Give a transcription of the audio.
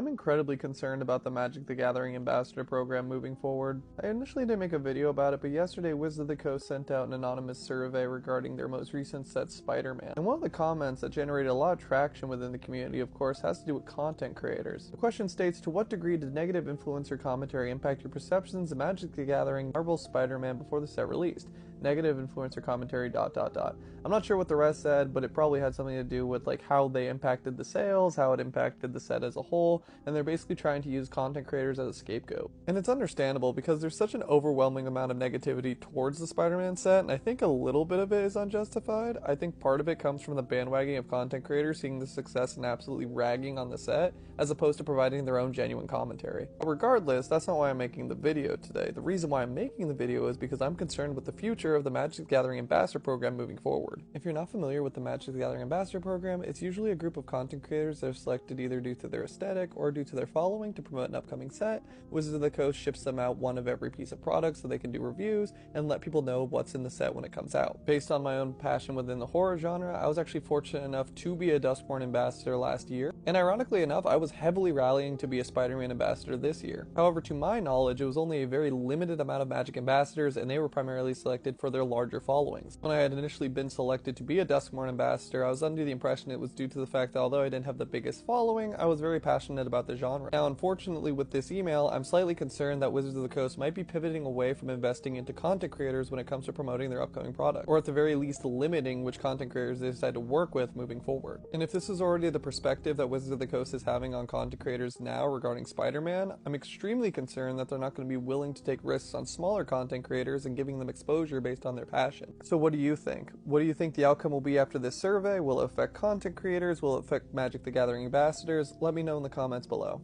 I'm incredibly concerned about the Magic the Gathering Ambassador program moving forward. I initially didn't make a video about it, but yesterday Wizards of the Coast sent out an anonymous survey regarding their most recent set, Spider-Man. And one of the comments that generated a lot of traction within the community, of course, has to do with content creators. The question states, to what degree did negative influencer commentary impact your perceptions of Magic the Gathering Marvel's Spider-Man before the set released? Negative influencer commentary ... I'm not sure what the rest said, but it probably had something to do with like how they impacted the sales, how it impacted the set as a whole, and they're basically trying to use content creators as a scapegoat. And it's understandable because there's such an overwhelming amount of negativity towards the Spider-Man set, and I think a little bit of it is unjustified. I think part of it comes from the bandwagoning of content creators seeing the success and absolutely ragging on the set, as opposed to providing their own genuine commentary. But regardless, that's not why I'm making the video today. The reason why I'm making the video is because I'm concerned with the future of the Magic the Gathering Ambassador program moving forward. If you're not familiar with the Magic the Gathering Ambassador program, it's usually a group of content creators that are selected either due to their aesthetic or due to their following to promote an upcoming set. Wizards of the Coast ships them out one of every piece of product so they can do reviews and let people know what's in the set when it comes out. Based on my own passion within the horror genre, I was actually fortunate enough to be a Dustborn ambassador last year, and ironically enough, I was heavily rallying to be a Spider-Man ambassador this year. However, to my knowledge, it was only a very limited amount of Magic ambassadors, and they were primarily selected for their larger followings. When I had initially been selected to be a Dustborn ambassador, I was under the impression it was due to the fact that although I didn't have the biggest following, I was very passionate about the genre. Now, unfortunately, with this email, I'm slightly concerned that Wizards of the Coast might be pivoting away from investing into content creators when it comes to promoting their upcoming product, or at the very least limiting which content creators they decide to work with moving forward. And if this is already the perspective that Wizards of the Coast is having on content creators now regarding Spider-Man, I'm extremely concerned that they're not going to be willing to take risks on smaller content creators and giving them exposure based on their passion. So what do you think? What do you think the outcome will be after this survey? Will it affect content creators? Will it affect Magic the Gathering ambassadors? Let me know in the comments below.